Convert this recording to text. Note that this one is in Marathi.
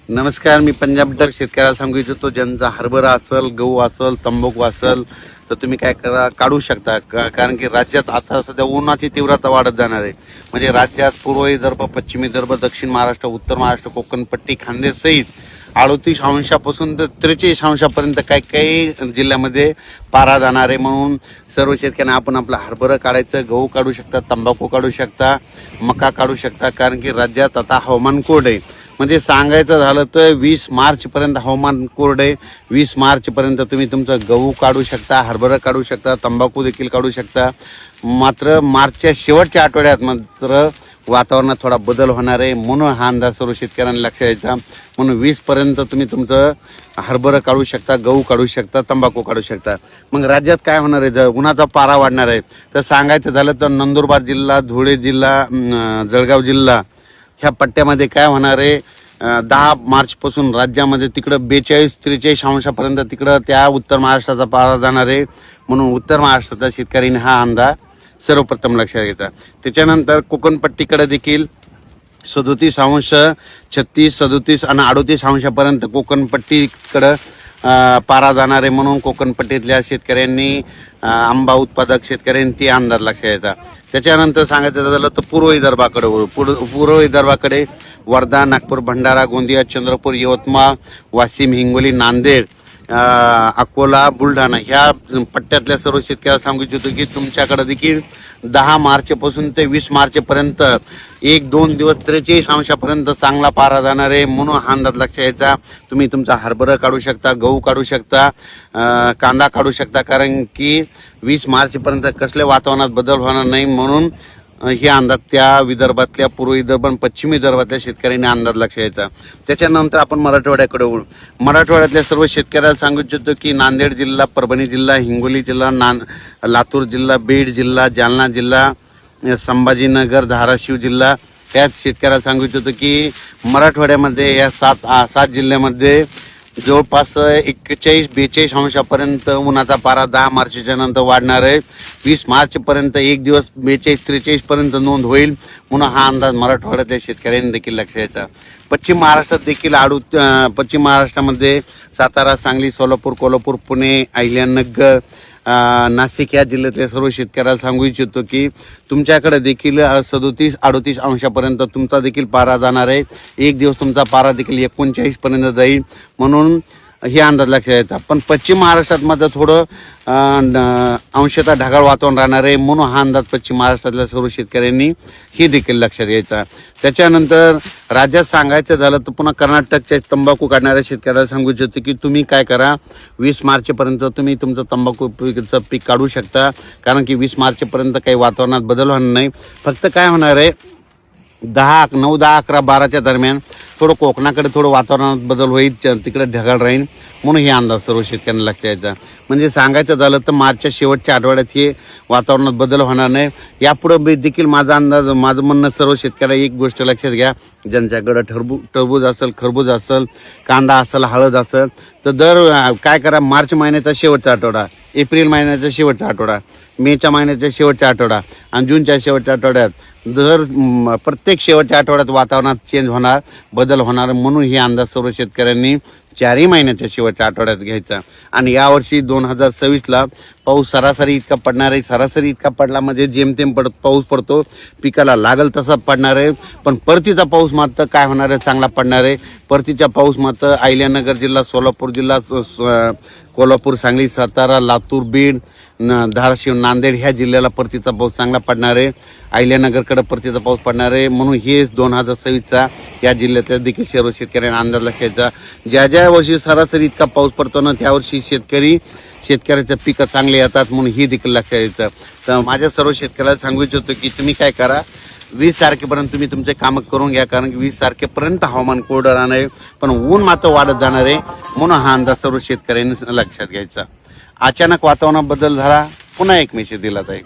नमस्कार, मी पंजाब डक शेतकऱ्याला सांगू इच्छितो, ज्यांचा हरभरा असेल, गहू असेल, तंबाखू असेल तर तुम्ही काय करा, काढू शकता. कारण की राज्यात आता सध्या उन्हाची तीव्रता वाढत जाणार आहे. म्हणजे राज्यात पूर्व विदर्भ, पश्चिम विदर्भ, दक्षिण महाराष्ट्र, उत्तर महाराष्ट्र, कोकण पट्टी, खानदेश सहित 38 अंशापासून तर 43 अंशापर्यंत काही काही जिल्ह्यामध्ये पारा जाणार आहे. म्हणून सर्व शेतकऱ्यांना आपण आपला हरभरा काढायचं, गहू काढू शकता, तंबाखू काढू शकता, मका काढू शकता. कारण की राज्यात आता हवामान कोरडं आहे. म्हणजे सांगायचं झालं तर 20 मार्चपर्यंत हवामान कोरडं आहे. 20 मार्चपर्यंत तुम्ही तुमचं गहू काढू शकता, हरभरा काढू शकता, तंबाखू देखील काढू शकता. मात्र मार्चच्या शेवटच्या आठवड्यात मात्र वातावरणात थोडा बदल होणार आहे. म्हणून हा अंदाज सर्व शेतकऱ्यांना लक्षात द्यायचा. म्हणून 20 पर्यंत तुम्ही तुमचं हरभरा काढू शकता, गहू काढू शकता, तंबाखू काढू शकता. मग राज्यात काय होणार आहे, जर उन्हाचा पारा वाढणार आहे तर सांगायचं झालं तर नंदुरबार जिल्हा, धुळे जिल्हा, जळगाव जिल्हा ह्या पट्ट्यामध्ये काय होणार आहे, 10 मार्चपासून राज्यामध्ये तिकडं 42-43 अंशापर्यंत तिकडं त्या उत्तर महाराष्ट्राचा पारा जाणार आहे. म्हणून उत्तर महाराष्ट्राच्या शेतकऱ्यांनी हा अंदाज सर्वप्रथम लक्षात घ्यायचा. त्याच्यानंतर कोकणपट्टीकडे देखील 37 अंश, 36, 37 आणि 38 अंशापर्यंत कोकणपट्टीकडं पारा जाणार आहे. म्हणून कोकणपट्टीतल्या शेतकऱ्यांनी, आंबा उत्पादक शेतकऱ्यांनी ती अंदाज लक्षात घ्यायचा. त्याच्यानंतर सांगायचं झालं तर पूर्व विदर्भाकडे वर्धा, नागपूर, भंडारा, गोंदिया, चंद्रपूर, यवतमाळ, वाशिम, हिंगोली, नांदेड, अकोला, बुलढाणा ह्या पट्ट्यातल्या सर्व शेतकऱ्याला सांगू इच्छितो की तुमच्याकडे देखील 10 मार्चपासून ते 20 मार्चपर्यंत 1-2 दिवस 43 अंशापर्यंत चांगला पारा जाणार आहे. म्हणून हा अंदाज लक्षात घ्यायचा. तुम्ही तुमचा हरभरा काढू शकता, गहू काढू शकता, कांदा काढू शकता. कारण की 20 मार्चपर्यंत कसल्या वातावरणात बदल होणार नाही. म्हणून हे अंदाज त्या विदर्भातल्या, पूर्व विदर्भ आणि पश्चिम विदर्भातल्या शेतकऱ्यांनी अंदाज लक्षात घ्यायचा. त्याच्यानंतर आपण मराठवाड्याकडे वळू. मराठवाड्यातल्या सर्व शेतकऱ्याला सांगू इच्छितो की नांदेड जिल्हा, परभणी जिल्हा, हिंगोली जिल्हा, लातूर जिल्हा, बीड जिल्हा, जालना जिल्हा, संभाजीनगर, धाराशिव जिल्हा ह्या शेतकऱ्याला सांगू इच्छितो की मराठवाड्यामध्ये या 7 जिल्ह्यामध्ये जवळपास 41-42 अंशापर्यंत उन्हाचा पारा 10 मार्चच्या नंतर वाढणार आहे. 20 मार्चपर्यंत एक दिवस 42-43 पर्यंत नोंद होईल. म्हणून हा अंदाज मराठवाड्यातल्या शेतकऱ्यांनी देखील लक्षात घ्यायचा. पश्चिम महाराष्ट्रात देखील पश्चिम महाराष्ट्रामध्ये सातारा, सांगली, सोलापूर, कोल्हापूर, पुणे, अहिल्यानगर, नाशिक या जिल्ह्यातल्या सर्व शेतकऱ्याला सांगू इच्छितो की तुमच्याकडे देखील 37-38 अंशापर्यंत तुमचा देखील पारा जाणार आहे. एक दिवस तुमचा पारा देखील 39 पर्यंत जाईल. म्हणून हे अंदाज लक्षात घ्यायचा. पण पश्चिम महाराष्ट्रात मात्र थोडं अंशतः ढगाळ वातावरण राहणार आहे. म्हणून हा अंदाज पश्चिम महाराष्ट्रातल्या सर्व शेतकऱ्यांनी हे देखील लक्षात घ्यायचा. त्याच्यानंतर राज्यात सांगायचं झालं तर पुन्हा कर्नाटकच्या तंबाखू काढणाऱ्या शेतकऱ्याला सांगू इच्छितो की तुम्ही काय करा, 20 मार्चपर्यंत तुम्ही तुमचं तंबाखू पीक काढू शकता. कारण की 20 मार्चपर्यंत काही वातावरणात बदल होणार नाही. फक्त काय होणार आहे, 9, 10, 11, 12च्या दरम्यान थोडं कोकणाकडे थोडं वातावरणात बदल होईल, तिकडे ढगाळ राहील. म्हणून हे अंदाज सर्व शेतकऱ्यांना लक्षात द्यायचा. म्हणजे सांगायचं झालं तर मार्चच्या शेवटच्या आठवड्यात हे वातावरणात बदल होणार नाही. यापुढे देखील माझं म्हणणं सर्व शेतकऱ्याला एक गोष्ट लक्षात घ्या, ज्यांच्याकडं टरबूज असेल, खरबूज असेल, कांदा असेल, हळद असेल तर काय करा, मार्च महिन्याचा शेवटचा आठवडा, एप्रिल महिन्याचा शेवटचा आठवडा, मेच्या महिन्याच्या शेवटच्या आठवडा आणि जूनच्या शेवटच्या आठवड्यात प्रत्येक शेवटच्या आठवड्यात वातावरणात चेंज होणार, बदल होणार. म्हणून हे अंदाज सर्व शेतकऱ्यांनी 4 महिन्याच्या शेवटच्या आठवड्यात घ्यायचा. आणि यावर्षी 2026ला पाऊस सरासरी इतका पडणार आहे. सरासरी इतका पडला म्हणजे जेमतेम पाऊस पडतो, पिकाला लागल तसा पडणार आहे. पण परतीचा पाऊस मात्र काय होणार आहे, चांगला पडणार आहे. परतीचा पाऊस मात्र अहिल्यानगर जिल्हा, सोलापूर जिल्हा, कोल्हापूर, सांगली, सातारा, लातूर, बीड, धाराशिव, नांदेड ह्या जिल्ह्याला परतीचा पाऊस चांगला पडणार आहे. अहिल्यानगरकडे परतीचा पाऊस पडणार आहे. म्हणून हे 2026चा या जिल्ह्यातल्या देखील सर्व शेतकऱ्यांना अंदाज लक्षायचा. ज्या वर्षी सरासरी इतका पाऊस पडतो ना त्या वर्षी शेतकऱ्याचं पिकं चांगले येतात. म्हणून ही देखील लक्षात यायचं. तर माझ्या सर्व शेतकऱ्याला सांगू इच्छितो की तुम्ही काय करा, 20 तारखेपर्यंत तुम्ही तुमचे कामं करून घ्या. कारण की 20 तारखेपर्यंत हवामान कोरडं राहणार आहे, पण ऊन मात्र वाढत जाणार आहे. म्हणून हा अंदाज सर्व शेतकऱ्यांनी लक्षात घ्यायचा. अचानक वातावरणात बदल झाला, पुन्हा एक मेसेज दिला जाईल.